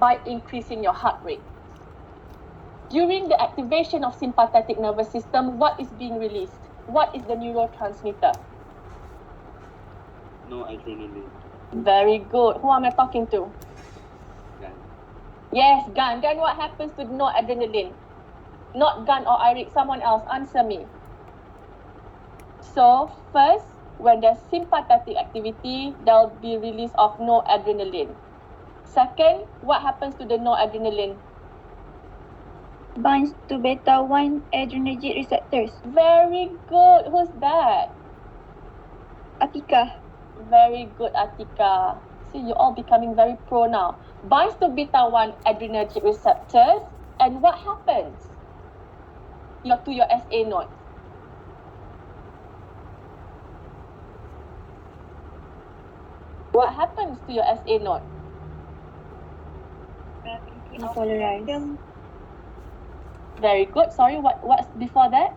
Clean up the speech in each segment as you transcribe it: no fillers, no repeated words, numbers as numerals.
by increasing your heart rate. During the activation of sympathetic nervous system, what is being released? What is the neurotransmitter? Noradrenaline. Very good. Who am I talking to? Gan. Yes, Gan. Then what happens to noradrenaline? Not Gan or Eric, someone else. Answer me. So, first, when there's sympathetic activity, there'll be release of noradrenaline. Second, what happens to the noradrenaline? Binds to beta-1 adrenergic receptors. Very good. Who's that? Atika. Very good, Atika. See, you're all becoming very pro now. Binds to beta-1 adrenergic receptors. And what happens to your SA node? What happens to your SA node? Depolarize. Very good. Sorry, what's before that?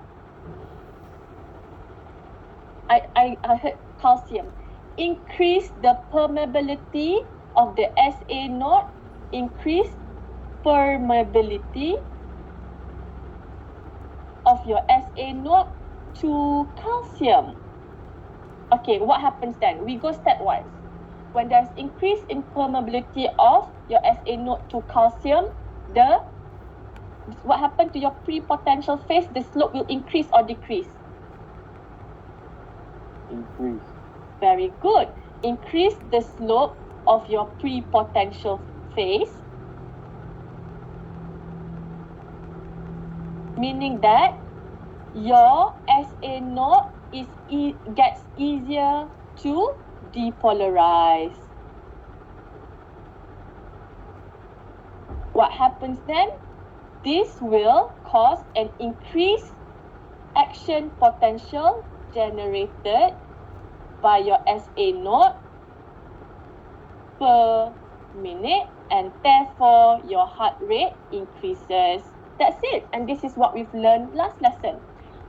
I heard calcium. Increase the permeability of the SA node. Increase permeability of your SA node to calcium. Okay, what happens then? We go stepwise. When there's increase in permeability of your SA node to calcium, what happened to your pre-potential phase? The slope will increase or decrease? Increase. Very good. Increase the slope of your pre-potential phase, meaning that your SA node gets easier to depolarize. What happens then? This will cause an increased action potential generated by your SA node per minute, and therefore your heart rate increases. That's it. And this is what we've learned last lesson.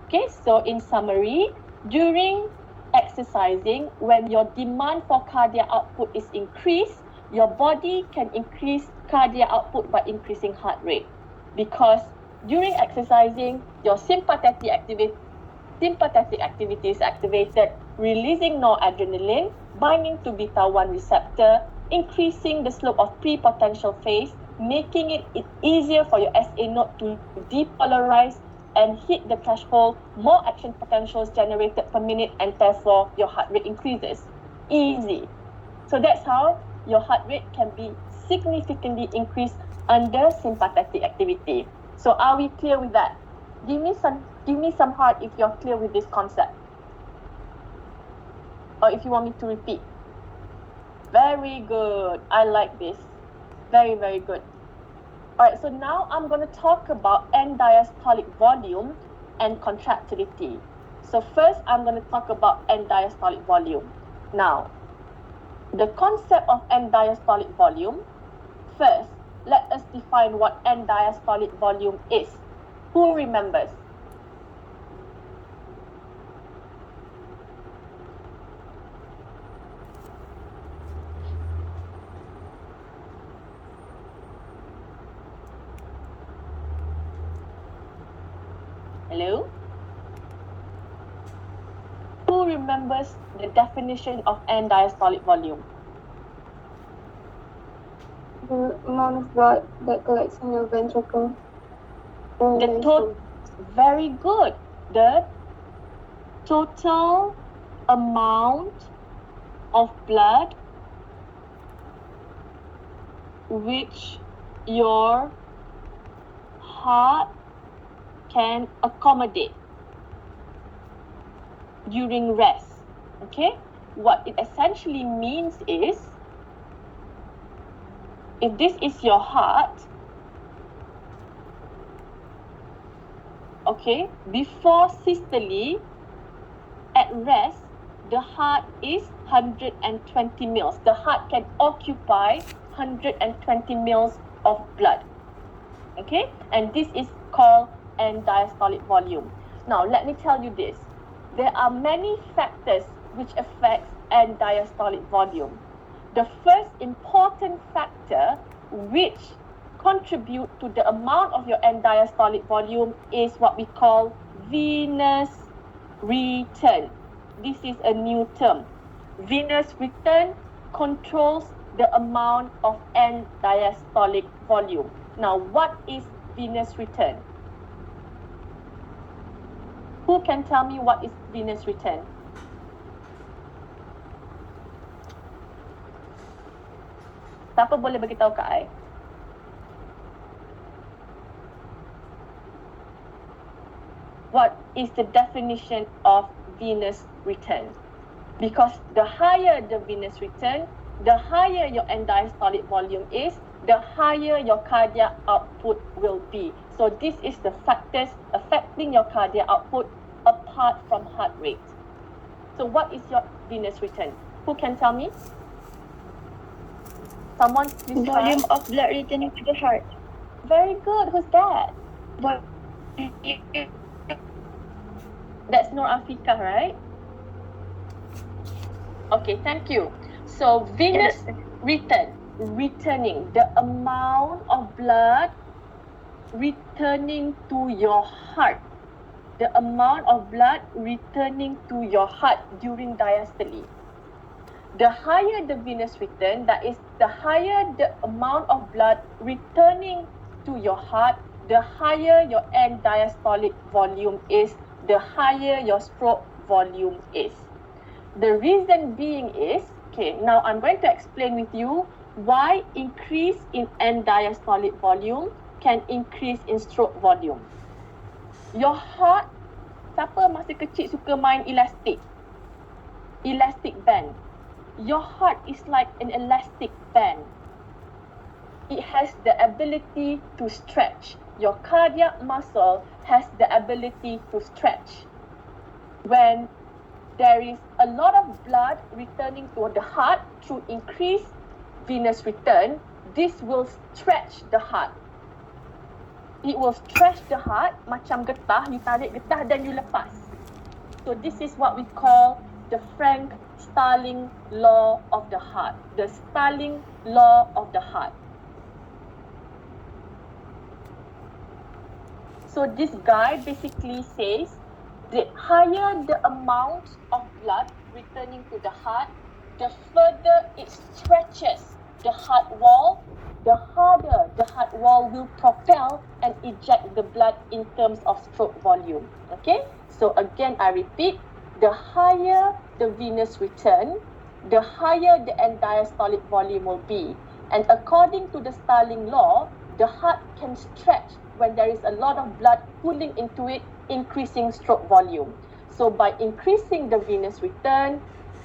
Okay, so in summary, during exercising, when your demand for cardiac output is increased, your body can increase cardiac output by increasing heart rate. Because during exercising, your sympathetic activity is activated, releasing noradrenaline, binding to beta-1 receptor, increasing the slope of pre-potential phase, making it easier for your SA node to depolarize and hit the threshold. More action potentials generated per minute, and therefore your heart rate increases. Easy. So that's how your heart rate can be significantly increased under sympathetic activity. So are we clear with that? Give me some heart if you're clear with this concept. Or if you want me to repeat. Very good. I like this. Very, very good. Alright, so now I'm going to talk about end diastolic volume and contractility. So first, I'm going to talk about end diastolic volume. Now, the concept of end diastolic volume. First, let us define what end diastolic volume is. Who remembers? Hello? Who remembers the definition of end diastolic volume? The amount of blood that collects in your ventricle. Very good. The total amount of blood which your heart can accommodate during rest. Okay? What it essentially means is, if this is your heart, okay, before systole, at rest, the heart is 120 mils. The heart can occupy 120 mils of blood. Okay? And this is called end diastolic volume. Now, let me tell you this. There are many factors which affect end diastolic volume. The first important factor which contribute to the amount of your end diastolic volume is what we call venous return. This is a new term. Venous return controls the amount of end diastolic volume. Now, what is venous return? Who can tell me what is venous return? Siapa boleh beritahu kat I? What is the definition of venous return? Because the higher the venous return, the higher your end diastolic volume is, the higher your cardiac output will be. So this is the factors affecting your cardiac output apart from heart rate. So what is your venous return? Who can tell me? Someone please try. Volume of blood returning to the heart. Very good. Who's that? That's Nur Afika, right? Okay, thank you. So venous return, returning the amount of blood returning to your heart. The amount of blood returning to your heart during diastole. The higher the venous return, that is, the higher the amount of blood returning to your heart, the higher your end diastolic volume is, the higher your stroke volume is. The reason being is, okay, now I'm going to explain with you why increase in end diastolic volume can increase in stroke volume. Your heart, siapa masa kecil suka main elastic? Elastic band. Your heart is like an elastic band. It has the ability to stretch. Your cardiac muscle has the ability to stretch. When there is a lot of blood returning to the heart through increased venous return, this will stretch the heart. It will stretch the heart macam getah, you tarik getah dan you lepas. So this is what we call the Frank-Starling law of the heart. The Starling law of the heart. So this guy basically says the higher the amount of blood returning to the heart, the further it stretches the heart wall, the harder the heart wall will propel and eject the blood in terms of stroke volume. Okay? So again, I repeat, the higher the venous return, the higher the end diastolic volume will be. And according to the Starling law, the heart can stretch when there is a lot of blood pulling into it, increasing stroke volume. So by increasing the venous return,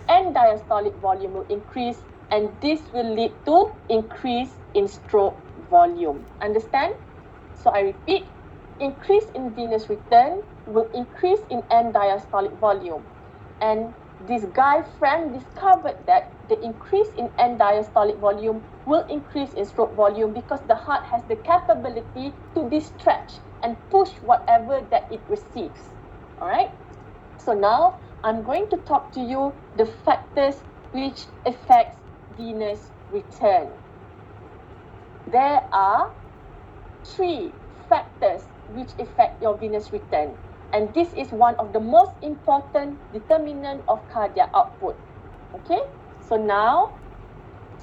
end diastolic volume will increase, and this will lead to increase in stroke volume. Understand? So I repeat, increase in venous return will increase in end diastolic volume. And this guy, Frank, discovered that the increase in end diastolic volume will increase in stroke volume because the heart has the capability to stretch and push whatever that it receives. Alright? So now, I'm going to talk to you the factors which affects venous return. There are 3 factors which affect your venous return. And this is one of the most important determinant of cardiac output. Okay? So now,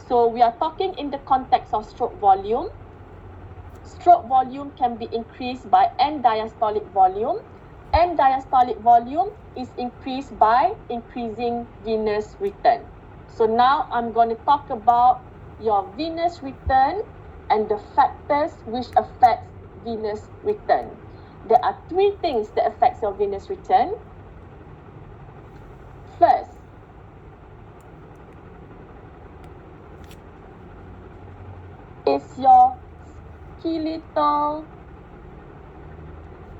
we are talking in the context of stroke volume. Stroke volume can be increased by end diastolic volume. End diastolic volume is increased by increasing venous return. So now I'm going to talk about your venous return and the factors which affect venous return. There are 3 things that affects your venous return. First, is your skeletal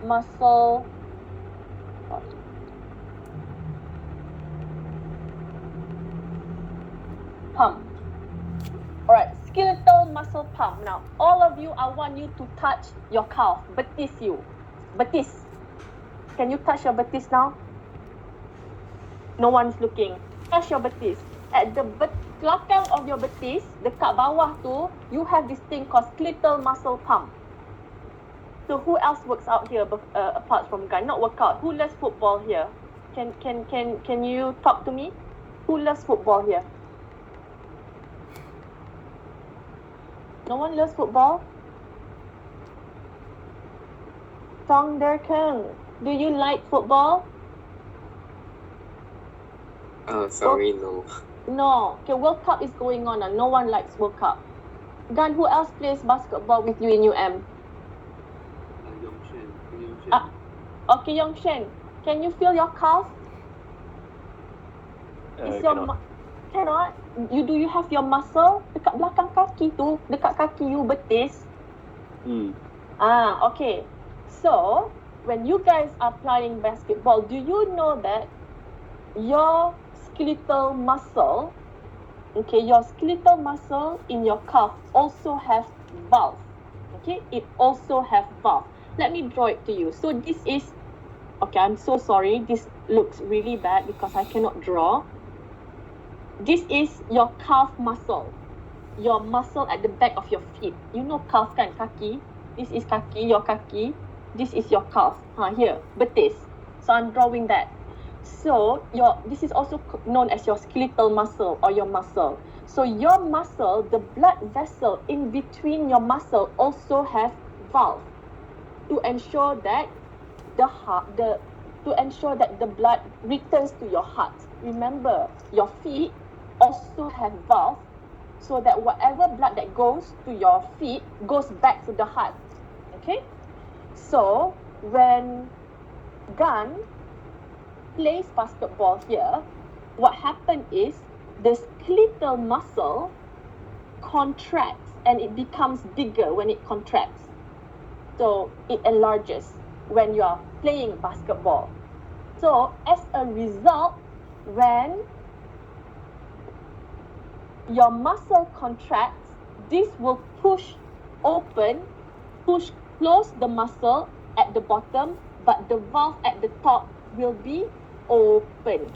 muscle pump. Alright, skeletal muscle pump. Now, all of you, I want you to touch your calf, betis you. Betis. Can you touch your betis now? No one's looking. Touch your betis. At the belakang of your betis, dekat bawah tu, you have this thing called skeletal muscle pump. So who else works out here apart from Gan? Not workout. Who loves football here? Can you talk to me? Who loves football here? No one loves football? Tong Der Keng, do you like football? Oh, sorry, no. No. Okay, World Cup is going on and no one likes World Cup. Gan, who else plays basketball with you in UM? Yongshen. Okay, Yongshen, can you feel your calf? Is your cannot? Do you have your muscle dekat belakang kaki tu, dekat kaki you betis? Okay. So, when you guys are playing basketball, do you know that your skeletal muscle, your skeletal muscle in your calf also have valve. Okay, it also have valve. Let me draw it to you. So this is, okay, I'm so sorry. This looks really bad because I cannot draw. This is your calf muscle. Your muscle at the back of your feet. You know calf kan, kaki. This is kaki, your kaki. This is your calf. Here, betis. So I'm drawing that. So this is also known as your skeletal muscle or your muscle. So your muscle, the blood vessel in between your muscle also have valve to ensure that the blood returns to your heart. Remember, your feet also have valve so that whatever blood that goes to your feet goes back to the heart. Okay? So when Gan plays basketball here, what happened is the skeletal muscle contracts and it becomes bigger when it contracts. So it enlarges when you are playing basketball. So as a result, when your muscle contracts, this will push close the muscle at the bottom, but the valve at the top will be open.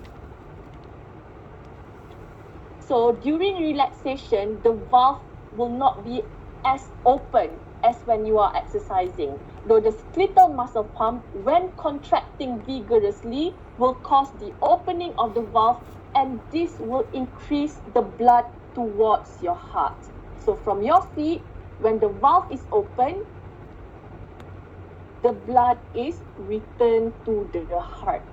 So during relaxation, the valve will not be as open as when you are exercising. Though the skeletal muscle pump, when contracting vigorously, will cause the opening of the valve, and this will increase the blood towards your heart. So from your feet, when the valve is open, the blood is returned to the heart.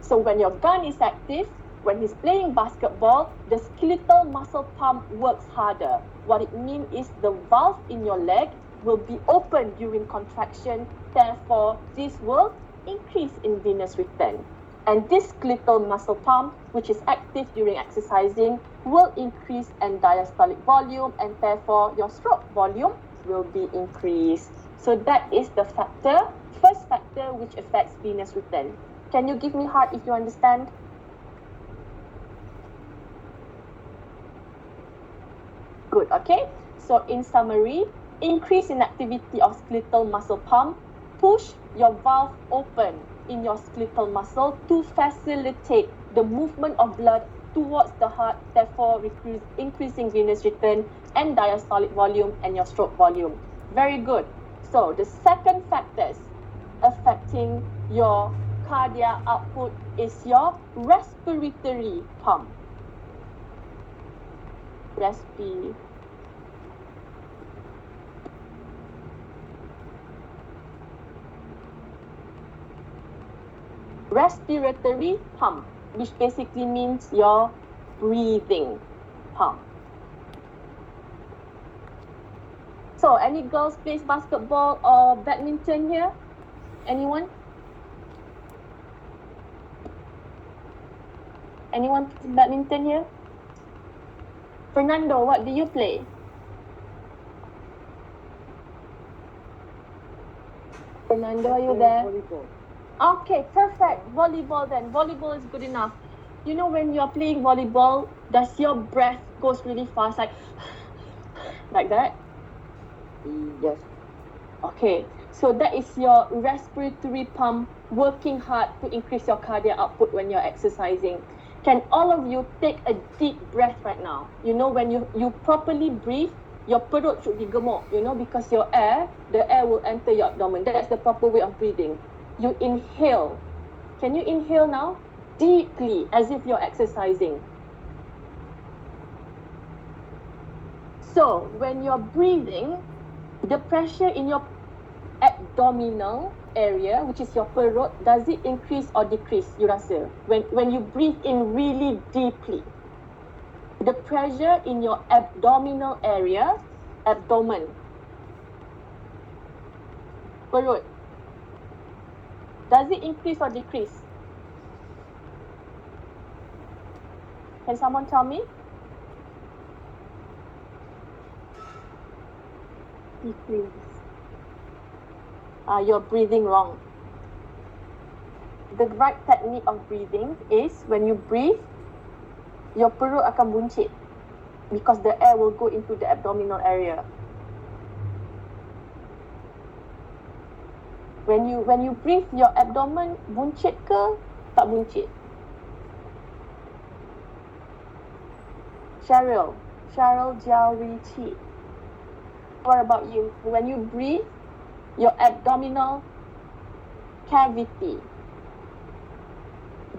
So when your Gan is active, when he's playing basketball, the skeletal muscle pump works harder. What it means is the valve in your leg will be open during contraction. Therefore, this will increase in venous return. And this skeletal muscle pump, which is active during exercising, will increase in diastolic volume, and therefore your stroke volume will be increased. So that is the first factor which affects venous return. Can you give me heart if you understand? Good, okay? So in summary, increase in activity of skeletal muscle pump, push your valve open in your skeletal muscle to facilitate the movement of blood towards the heart, therefore increasing venous return and diastolic volume and your stroke volume. Very good. So the second factors affecting your cardiac output is your respiratory pump. Respiratory pump, which basically means your breathing pump. So, any girls plays basketball or badminton here? Anyone? Anyone plays badminton here? Fernando, what do you play? Fernando, are you there? Volleyball. Okay, perfect. Volleyball then. Volleyball is good enough. You know when you're playing volleyball, does your breath goes really fast, like that? Yes. Okay, so that is your respiratory pump working hard to increase your cardiac output when you're exercising. Can all of you take a deep breath right now? You know, when you properly breathe, your perut should be gemuk, you know, because the air will enter your abdomen. That's the proper way of breathing. You inhale. Can you inhale now? Deeply, as if you're exercising. So, when you're breathing, the pressure in your abdominal area, which is your perut, does it increase or decrease, you rasa? When you breathe in really deeply, the pressure in your abdominal area, abdomen, perut, does it increase or decrease? Can someone tell me? Decrease. You're breathing wrong. The right technique of breathing is when you breathe, your perut akan buncit because the air will go into the abdominal area. When you breathe, your abdomen buncit ke tak buncit? Cheryl Jiao Chi. What about you? When you breathe, your abdominal cavity,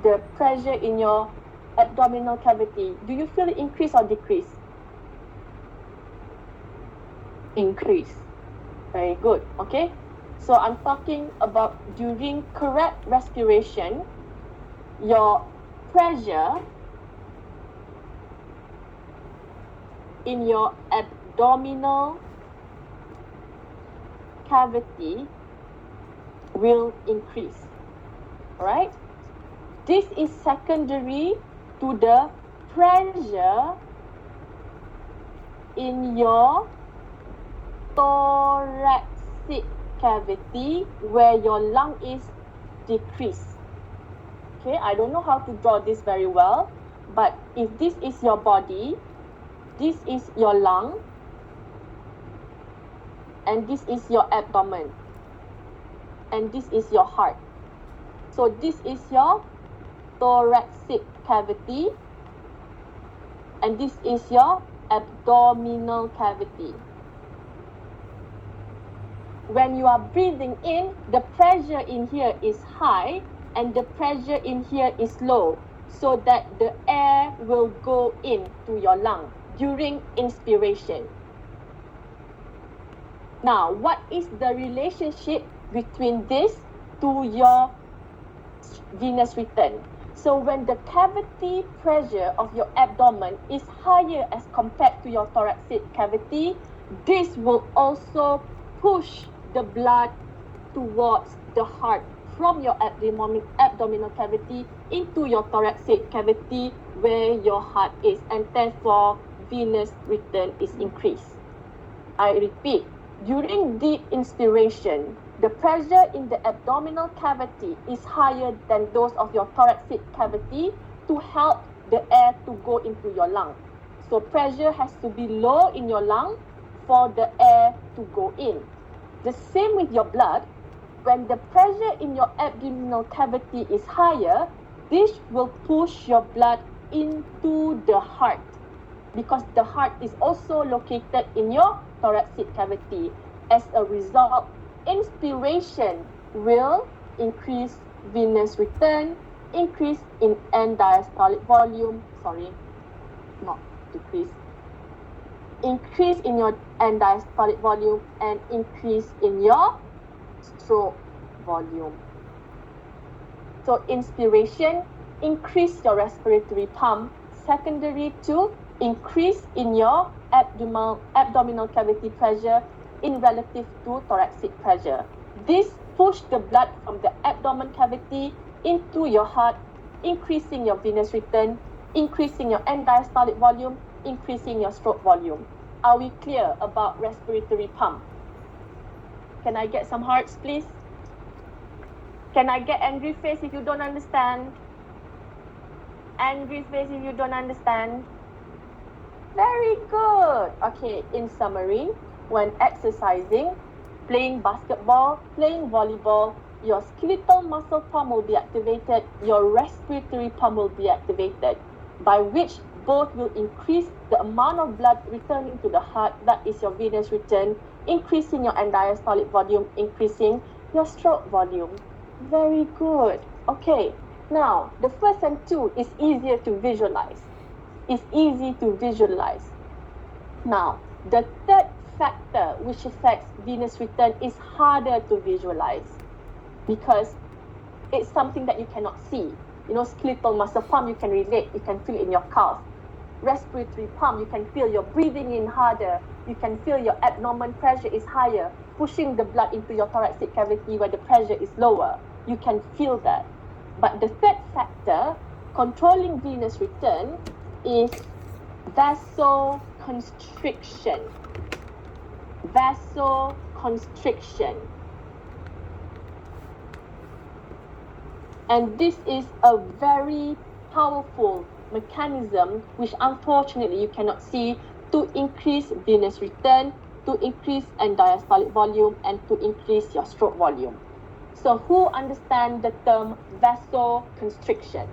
the pressure in your abdominal cavity, do you feel it increase or decrease? Increase. Very good. Okay. So I'm talking about during correct respiration, your pressure in your abdominal cavity will increase. Alright? This is secondary to the pressure in your thoracic cavity where your lung is decreased. Okay, I don't know how to draw this very well, but if this is your body, this is your lung, and this is your abdomen, and this is your heart. So this is your thoracic cavity, and this is your abdominal cavity. When you are breathing in, the pressure in here is high and the pressure in here is low, so that the air will go into your lung during inspiration. Now, what is the relationship between this to your venous return? So when the cavity pressure of your abdomen is higher as compared to your thoracic cavity, this will also push the blood towards the heart from your abdominal cavity into your thoracic cavity where your heart is, and therefore venous return is increased. I repeat, during deep inspiration, the pressure in the abdominal cavity is higher than those of your thoracic cavity to help the air to go into your lung. So pressure has to be low in your lung for the air to go in. The same with your blood. When the pressure in your abdominal cavity is higher, this will push your blood into the heart, because the heart is also located in your thoracic cavity. As a result, inspiration will increase venous return, increase in end diastolic volume, increase in your end diastolic volume, and increase in your stroke volume. So inspiration, increase your respiratory pump, secondary to increase in your abdominal cavity pressure in relative to thoracic pressure. This push the blood from the abdomen cavity into your heart, increasing your venous return, increasing your end diastolic volume, increasing your stroke volume. Are we clear about respiratory pump? Can I get some hearts, please? Can I get angry face if you don't understand? Angry face if you don't understand. Very good. Okay, in summary, when exercising, playing basketball, playing volleyball, your skeletal muscle pump will be activated, your respiratory pump will be activated, by which both will increase the amount of blood returning to the heart, that is your venous return, increasing your end diastolic volume, increasing your stroke volume. Very good. Okay, now the first and two is easier to visualize. It's easy to visualize. Now, the third factor which affects venous return is harder to visualize because it's something that you cannot see. You know, skeletal muscle pump, you can relate, you can feel it in your calf. Respiratory pump, you can feel you're breathing in harder, you can feel your abdomen pressure is higher, pushing the blood into your thoracic cavity where the pressure is lower. You can feel that. But the third factor, controlling venous return, is vasoconstriction. Vasoconstriction. And this is a very powerful mechanism which unfortunately you cannot see to increase venous return, to increase end diastolic volume, and to increase your stroke volume. So who understand the term vasoconstriction?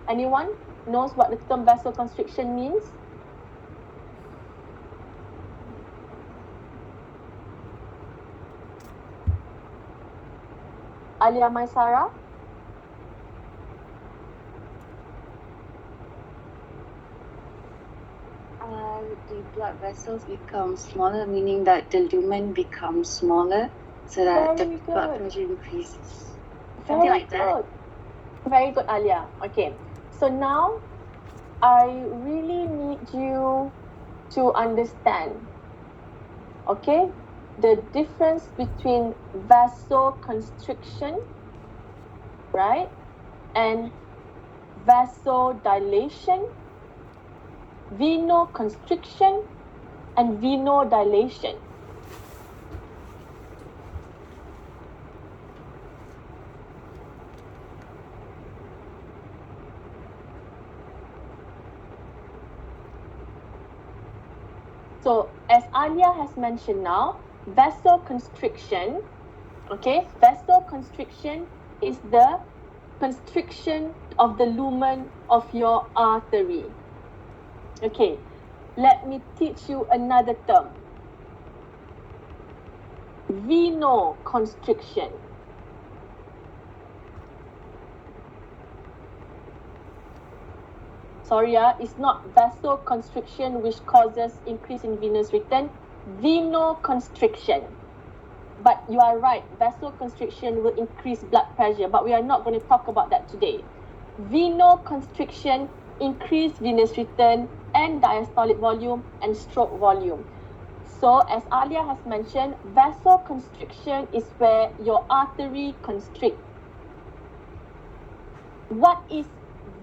Anyone knows what the term vasoconstriction means? Alia Maisara? The blood vessels become smaller, meaning that the lumen becomes smaller, so that Very the blood good. pressure increases. Very Something like that. good. Very good, Alia. Okay. So now, I really need you to understand, okay, the difference between vasoconstriction, right, and vasodilation, venoconstriction, and venodilation. So, as Alia has mentioned now, vasoconstriction, okay, vasoconstriction is the constriction of the lumen of your artery. Okay, let me teach you another term. Venoconstriction. Sorry, it's not vasoconstriction which causes increase in venous return. Venoconstriction. But you are right, vasoconstriction will increase blood pressure, but we are not going to talk about that today. Venoconstriction increase venous return and diastolic volume and stroke volume. So, as Alia has mentioned, vasoconstriction is where your artery constricts. What is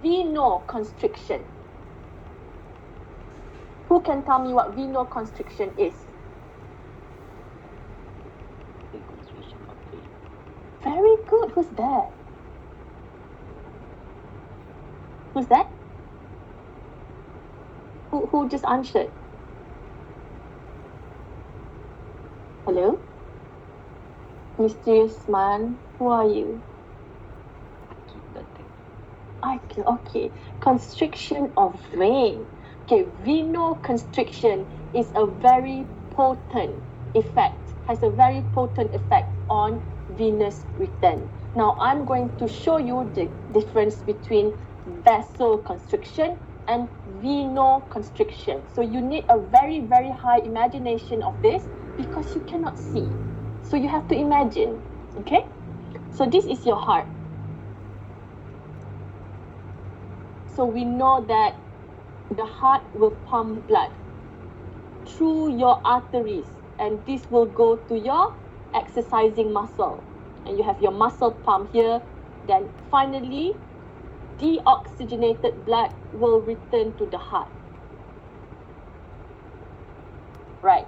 venoconstriction? Who can tell me what venoconstriction is? Very good. Who's that? Who's that? Who just answered? Hello? Mysterious man, who are you? Okay. Constriction of vein. Okay, venoconstriction is a very potent effect, has a very potent effect on venous return. Now, I'm going to show you the difference between vasoconstriction and venoconstriction. So you need a very, very high imagination of this because you cannot see. So you have to imagine, okay? So this is your heart. So we know that the heart will pump blood through your arteries, and this will go to your exercising muscle. And you have your muscle pump here. Then finally, deoxygenated blood will return to the heart. Right.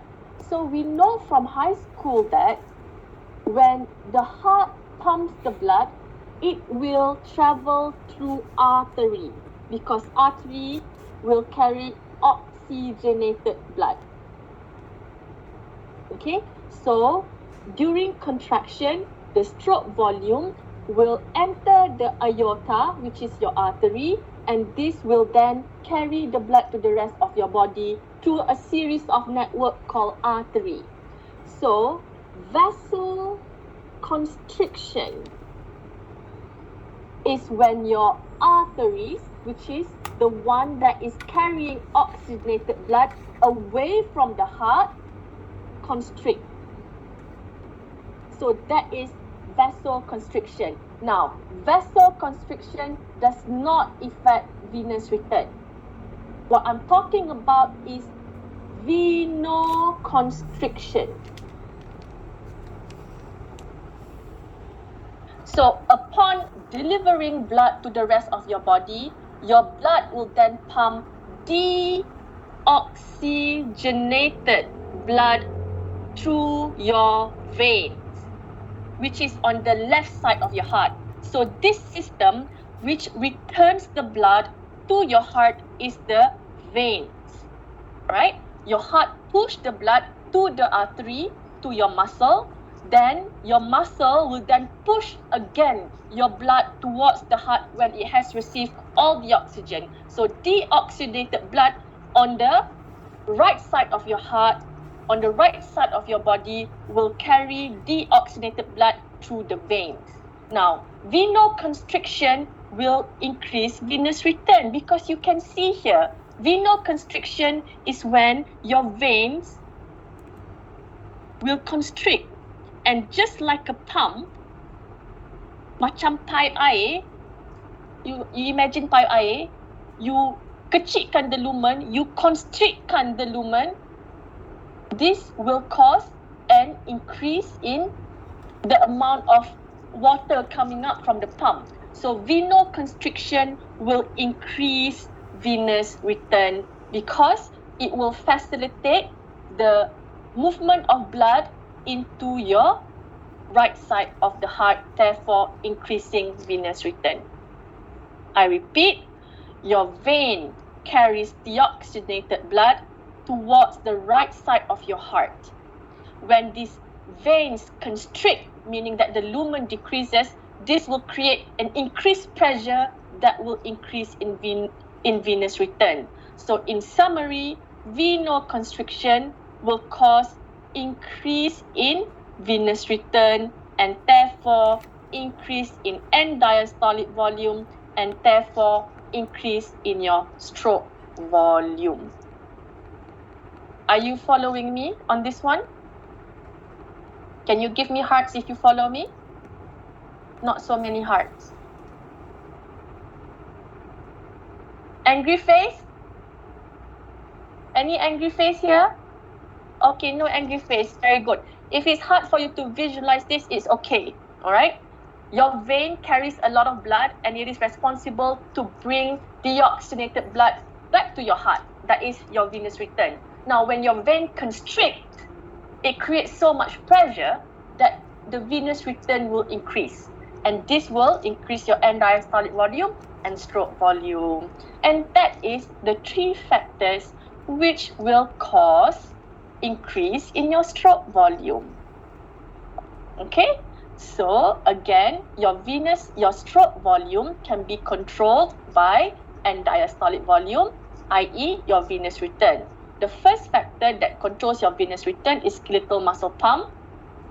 So we know from high school that when the heart pumps the blood, it will travel through artery, because artery will carry oxygenated blood. Okay, so during contraction, the stroke volume will enter the aorta, which is your artery, and this will then carry the blood to the rest of your body through a series of network called artery. So, vasoconstriction is when your arteries, which is the one that is carrying oxygenated blood away from the heart, constrict. So that is vasoconstriction. Now, vasoconstriction does not affect venous return. What I'm talking about is venoconstriction. So upon delivering blood to the rest of your body, your blood will then pump deoxygenated blood through your veins, which is on the left side of your heart. So this system which returns the blood to your heart is the veins, right? Your heart pushes the blood to the artery, to your muscle. Then your muscle will then push again your blood towards the heart when it has received all the oxygen. So deoxygenated blood on the right side of your heart, on the right side of your body, will carry deoxygenated blood through the veins. Now, venoconstriction will increase venous return, because you can see here, venoconstriction is when your veins will constrict. And just like a pump, macam pipe air, you imagine pipe air, you kecilkan the lumen, you constrictkan the lumen, this will cause an increase in the amount of water coming out from the pump. So venoconstriction will increase venous return because it will facilitate the movement of blood into your right side of the heart, therefore increasing venous return. I repeat, your vein carries deoxygenated blood towards the right side of your heart. When these veins constrict, meaning that the lumen decreases, this will create an increased pressure that will increase in venous return. So in summary, venoconstriction will cause increase in venous return and therefore increase in end diastolic volume and therefore increase in your stroke volume. Are you following me on this one? Can you give me hearts if you follow me? Not so many hearts. Angry face? Any angry face here? Okay, no angry face. Very good. If it's hard for you to visualize this, it's okay. All right? Your vein carries a lot of blood and it is responsible to bring deoxygenated blood back to your heart. That is your venous return. Now, when your vein constricts, it creates so much pressure that the venous return will increase. And this will increase your end diastolic volume and stroke volume. And that is the 3 factors which will cause increase in your stroke volume. Okay? So again, your stroke volume can be controlled by end diastolic volume, i.e. your venous return. The first factor that controls your venous return is skeletal muscle pump.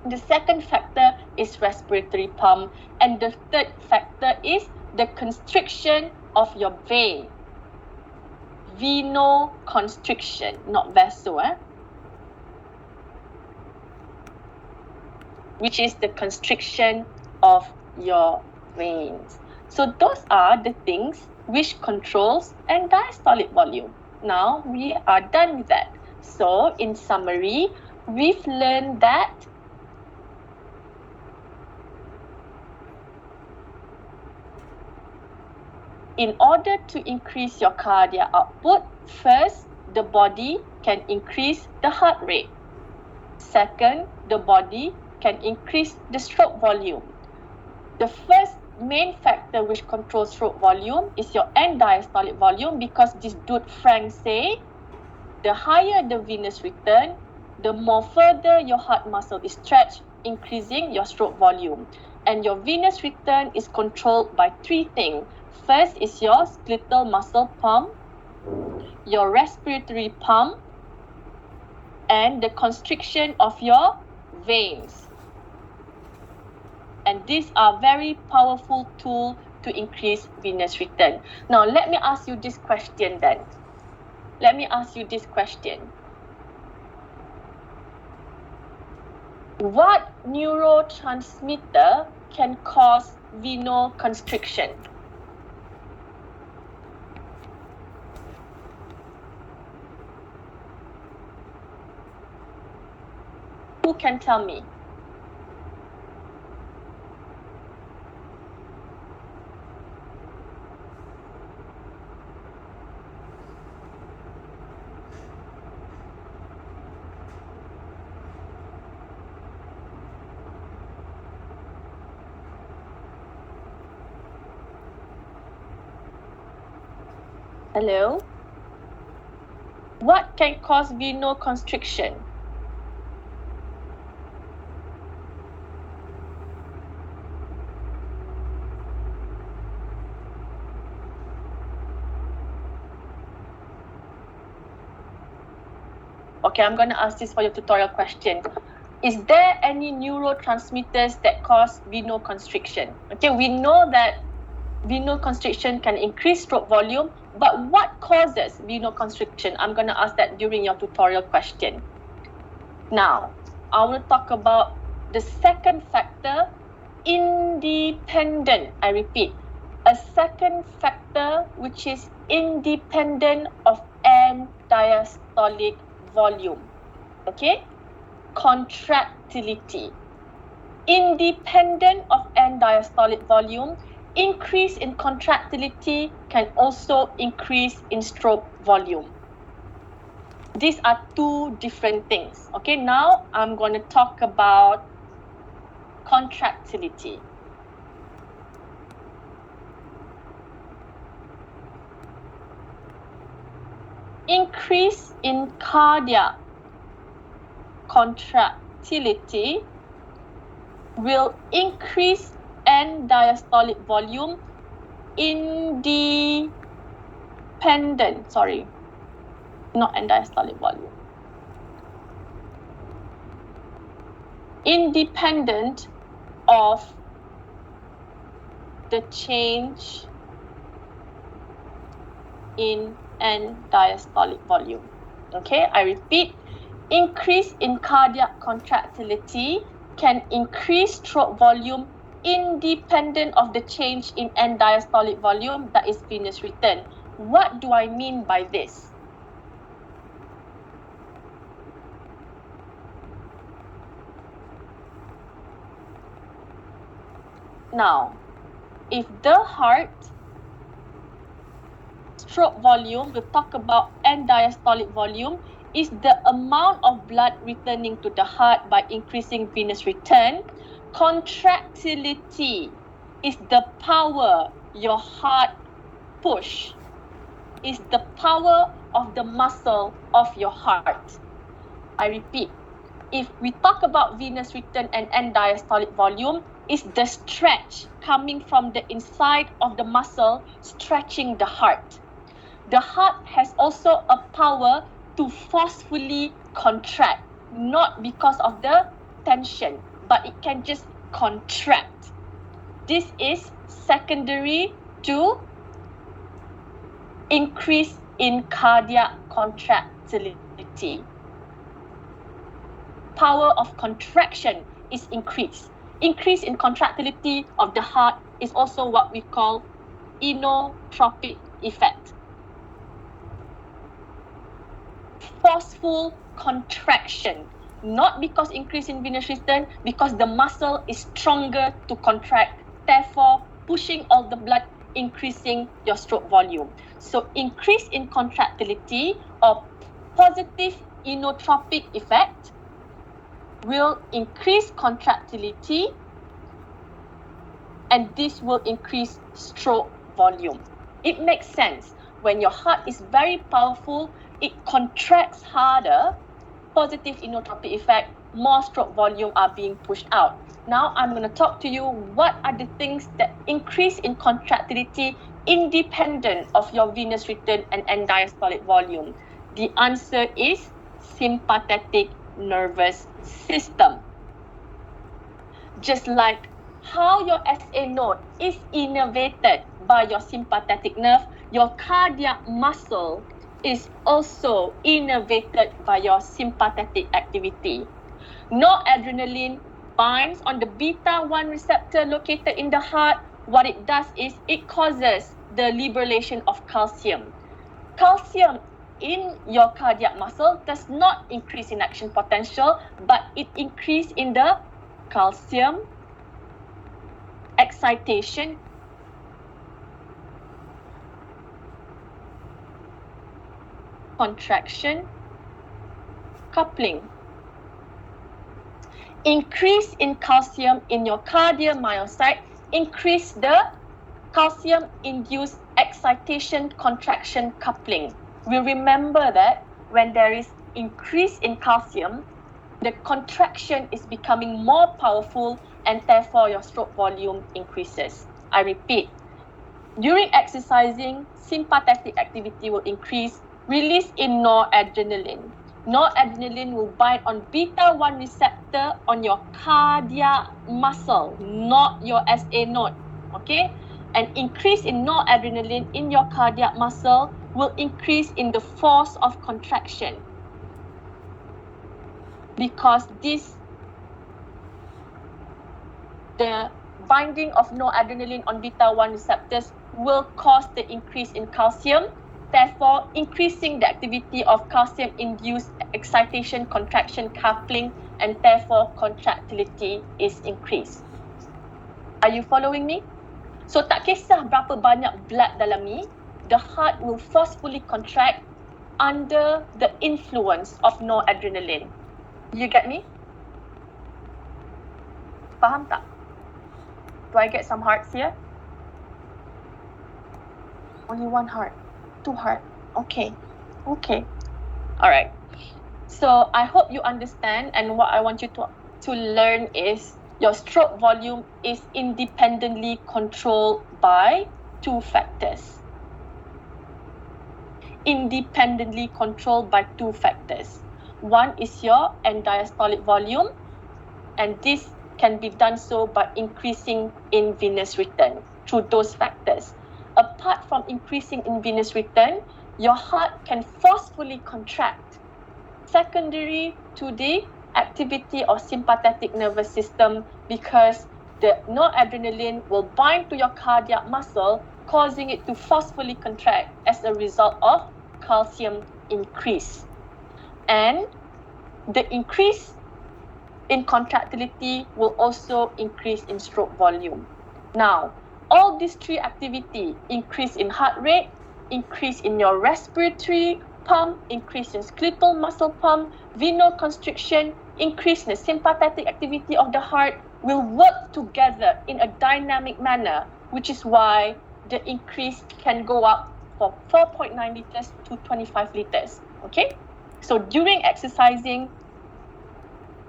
The second factor is respiratory pump. And the third factor is the constriction of your vein. Venoconstriction, not vaso, which is the constriction of your veins. So those are the things which controls end diastolic volume. Now we are done with that. So in summary, we've learned that in order to increase your cardiac output, first, the body can increase the heart rate. Second, the body can increase the stroke volume. The first main factor which controls stroke volume is your end diastolic volume, because this dude Frank say, the higher the venous return, the more further your heart muscle is stretched, increasing your stroke volume. And your venous return is controlled by three things. First is your skeletal muscle pump, your respiratory pump, and the constriction of your veins. And these are very powerful tools to increase venous return. Now, let me ask you this question then. What neurotransmitter can cause venoconstriction? Who can tell me? Hello? What can cause venoconstriction? Okay, I'm going to ask this for your tutorial question. Is there any neurotransmitters that cause venoconstriction? Okay, we know that venoconstriction can increase stroke volume, but what causes venoconstriction? I'm going to ask that during your tutorial question. Now, I want to talk about the second factor, independent. I repeat, a second factor which is independent of end diastolic volume. Okay? Contractility. Independent of end diastolic volume, increase in contractility can also increase in stroke volume. These are two different things. Okay, now I'm going to talk about contractility. Increase in cardiac contractility will increase end diastolic volume independent of the change in end diastolic volume. Okay, I repeat, increase in cardiac contractility can increase stroke volume independent of the change in end diastolic volume, that is venous return. What do I mean by this? Now, if the heart stroke volume, we'll talk about end diastolic volume, is the amount of blood returning to the heart by increasing venous return. Contractility is the power your heart push, is the power of the muscle of your heart. I repeat, if we talk about venous return and end diastolic volume, is the stretch coming from the inside of the muscle stretching the heart. The heart has also a power to forcefully contract, not because of the tension, but it can just contract. This is secondary to increase in cardiac contractility. Power of contraction is increased. Increase in contractility of the heart is also what we call inotropic effect. Forceful contraction, not because increase in venous return, because the muscle is stronger to contract, therefore pushing all the blood, increasing your stroke volume. So increase in contractility or positive inotropic effect will increase contractility and this will increase stroke volume. It makes sense. When your heart is very powerful, it contracts harder, positive inotropic effect, more stroke volume are being pushed out. Now I'm going to talk to you what are the things that increase in contractility independent of your venous return and end diastolic volume. The answer is sympathetic nervous system. Just like how your SA node is innervated by your sympathetic nerve, your cardiac muscle is also innervated by your sympathetic activity. Noradrenaline binds on the beta-1 receptor located in the heart. What it does is it causes the liberation of calcium. Calcium in your cardiac muscle does not increase in action potential, but it increases in the calcium excitation contraction coupling. Increase in calcium in your cardiomyocyte increase the calcium-induced excitation contraction coupling. We remember that when there is increase in calcium, the contraction is becoming more powerful and therefore your stroke volume increases. I repeat, during exercising, sympathetic activity will increase, release in noradrenaline. Noradrenaline will bind on beta-1 receptor on your cardiac muscle, not your SA node. Okay? An increase in noradrenaline in your cardiac muscle will increase in the force of contraction. Because the binding of noradrenaline on beta-1 receptors will cause the increase in calcium, therefore increasing the activity of calcium-induced excitation contraction coupling, and therefore contractility is increased. Are you following me? So tak kisah berapa banyak blood dalam ni, the heart will forcefully contract under the influence of noradrenaline. You get me? Faham tak? Do I get some hearts here? Only one heart. 2 heart. Okay. Alright. So I hope you understand, and what I want you to learn is your stroke volume is independently controlled by 2 factors. Independently controlled by 2 factors. One is your end diastolic volume, and this can be done so by increasing in venous return through those factors. Apart from increasing in venous return, your heart can forcefully contract, secondary to the activity of sympathetic nervous system, because the noradrenaline will bind to your cardiac muscle, causing it to forcefully contract as a result of calcium increase. And the increase in contractility will also increase in stroke volume. Now, all these 3 activity, increase in heart rate, increase in your respiratory pump, increase in skeletal muscle pump, venoconstriction, increase in the sympathetic activity of the heart, will work together in a dynamic manner, which is why the increase can go up from 4.9 liters to 25 liters. Okay? So during exercising,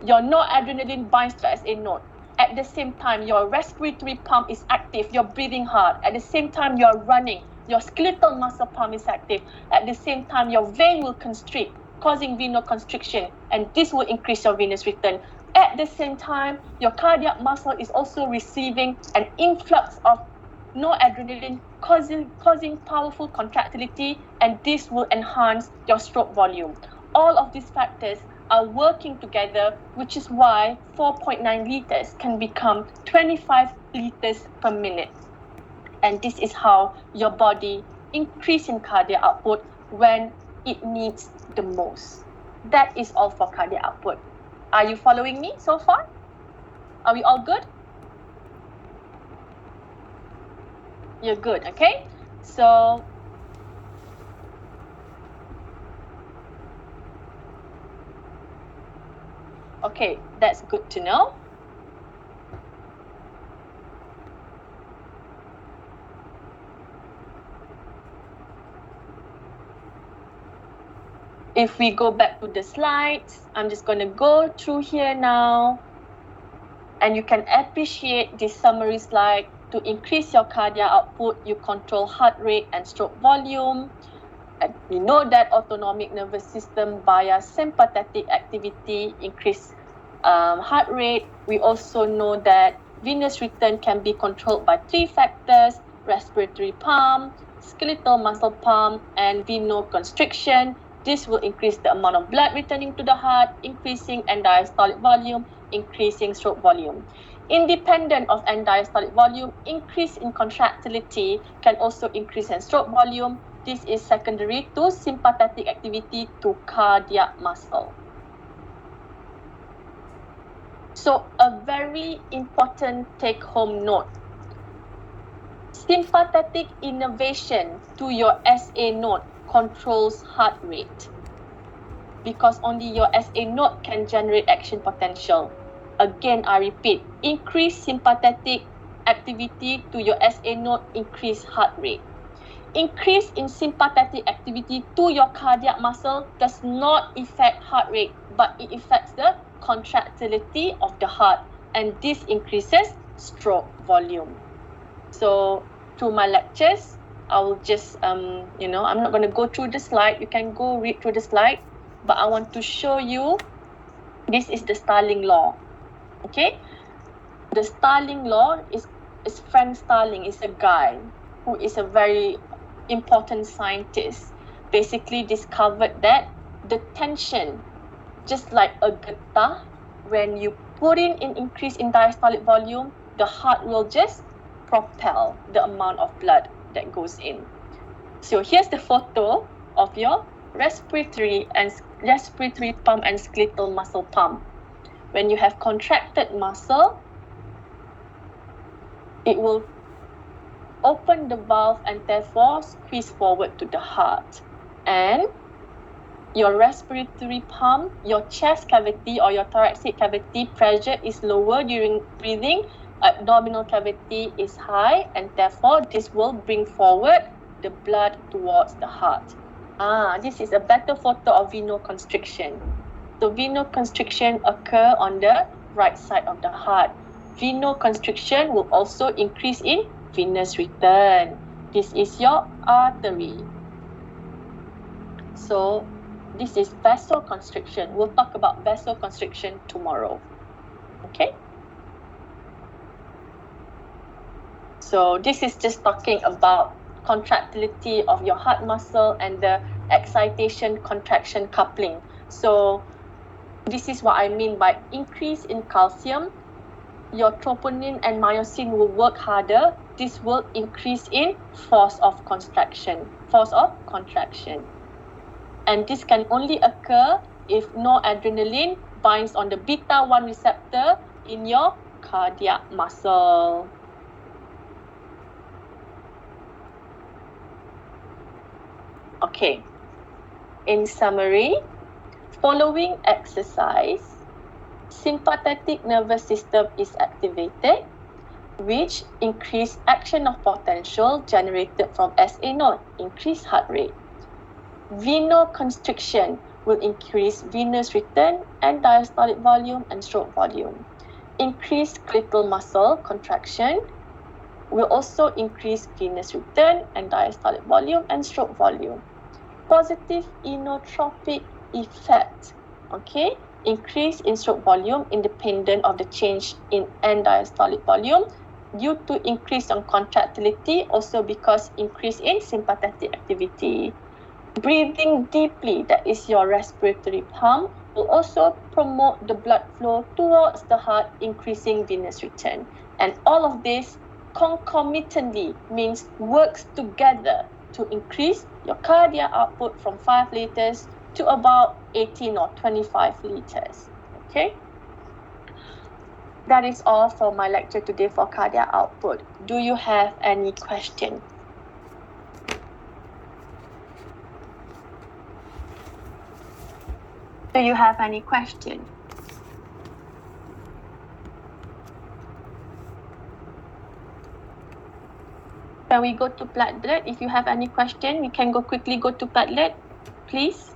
your noradrenaline binds to SA node. At the same time, your respiratory pump is active, you're breathing hard. At the same time, you're running, your skeletal muscle pump is active. At the same time, your vein will constrict, causing venoconstriction, and this will increase your venous return. At the same time, your cardiac muscle is also receiving an influx of noradrenaline, causing powerful contractility, and this will enhance your stroke volume. All of these factors are working together, which is why 4.9 liters can become 25 liters per minute. And this is how your body increases in cardiac output when it needs the most. That is all for cardiac output. Are you following me so far? Are we all good? You're good, okay? So okay, that's good to know. if we go back to the slides, I'm just going to go through here now. And you can appreciate this summary slide. To increase your cardiac output, you control heart rate and stroke volume. And we know that autonomic nervous system via sympathetic activity increase heart rate. We also know that venous return can be controlled by 3 factors: respiratory pump, skeletal muscle pump, and venoconstriction. This will increase the amount of blood returning to the heart, increasing end-diastolic volume, increasing stroke volume. Independent of end-diastolic volume, increase in contractility can also increase in stroke volume. This is secondary to sympathetic activity to cardiac muscle. So a very important take-home note. Sympathetic innervation to your SA node controls heart rate, because only your SA node can generate action potential. Again, I repeat, increase sympathetic activity to your SA node, increase heart rate. Increase in sympathetic activity to your cardiac muscle does not affect heart rate, but it affects the contractility of the heart, and this increases stroke volume. So through my lectures, I will just, I'm not going to go through the slide. You can go read through the slide, but I want to show you, this is the Starling law. Okay, the Starling law is Frank Starling, is a guy who is a very important scientist. Basically discovered that the tension, just like a guitar, when you put in an increase in diastolic volume, the heart will just propel the amount of blood that goes in. So here's the photo of your respiratory pump and skeletal muscle pump. When you have contracted muscle, it will open the valve and therefore squeeze forward to the heart. And your respiratory pump, your chest cavity or your thoracic cavity pressure is lower during breathing, abdominal cavity is high, and therefore this will bring forward the blood towards the heart. This is a better photo of venoconstriction. So venoconstriction occur on the right side of the heart. Venoconstriction will also increase in venous return. This is your artery. So this is vasoconstriction. We'll talk about vasoconstriction tomorrow. Okay? So this is just talking about contractility of your heart muscle and the excitation contraction coupling. So this is what I mean by increase in calcium. Your troponin and myosin will work harder. This will increase in force of contraction. And this can only occur if noradrenaline binds on the beta-1 receptor in your cardiac muscle. Okay, in summary, following exercise, sympathetic nervous system is activated, which increase action of potential generated from SA node, increase heart rate. Venoconstriction will increase venous return and diastolic volume and stroke volume. Increased skeletal muscle contraction will also increase venous return and diastolic volume and stroke volume. Positive inotropic effect, okay? Increase in stroke volume independent of the change in end diastolic volume due to increase on contractility, also because increase in sympathetic activity. Breathing deeply, that is your respiratory pump, will also promote the blood flow towards the heart, increasing venous return. And all of this concomitantly means works together to increase your cardiac output from 5 liters to about 18 or 25 liters. Okay? That is all for my lecture today for cardiac output. Do you have any question? Do you have any question? Can we go to Padlet? If you have any question, we can quickly go to Padlet, please.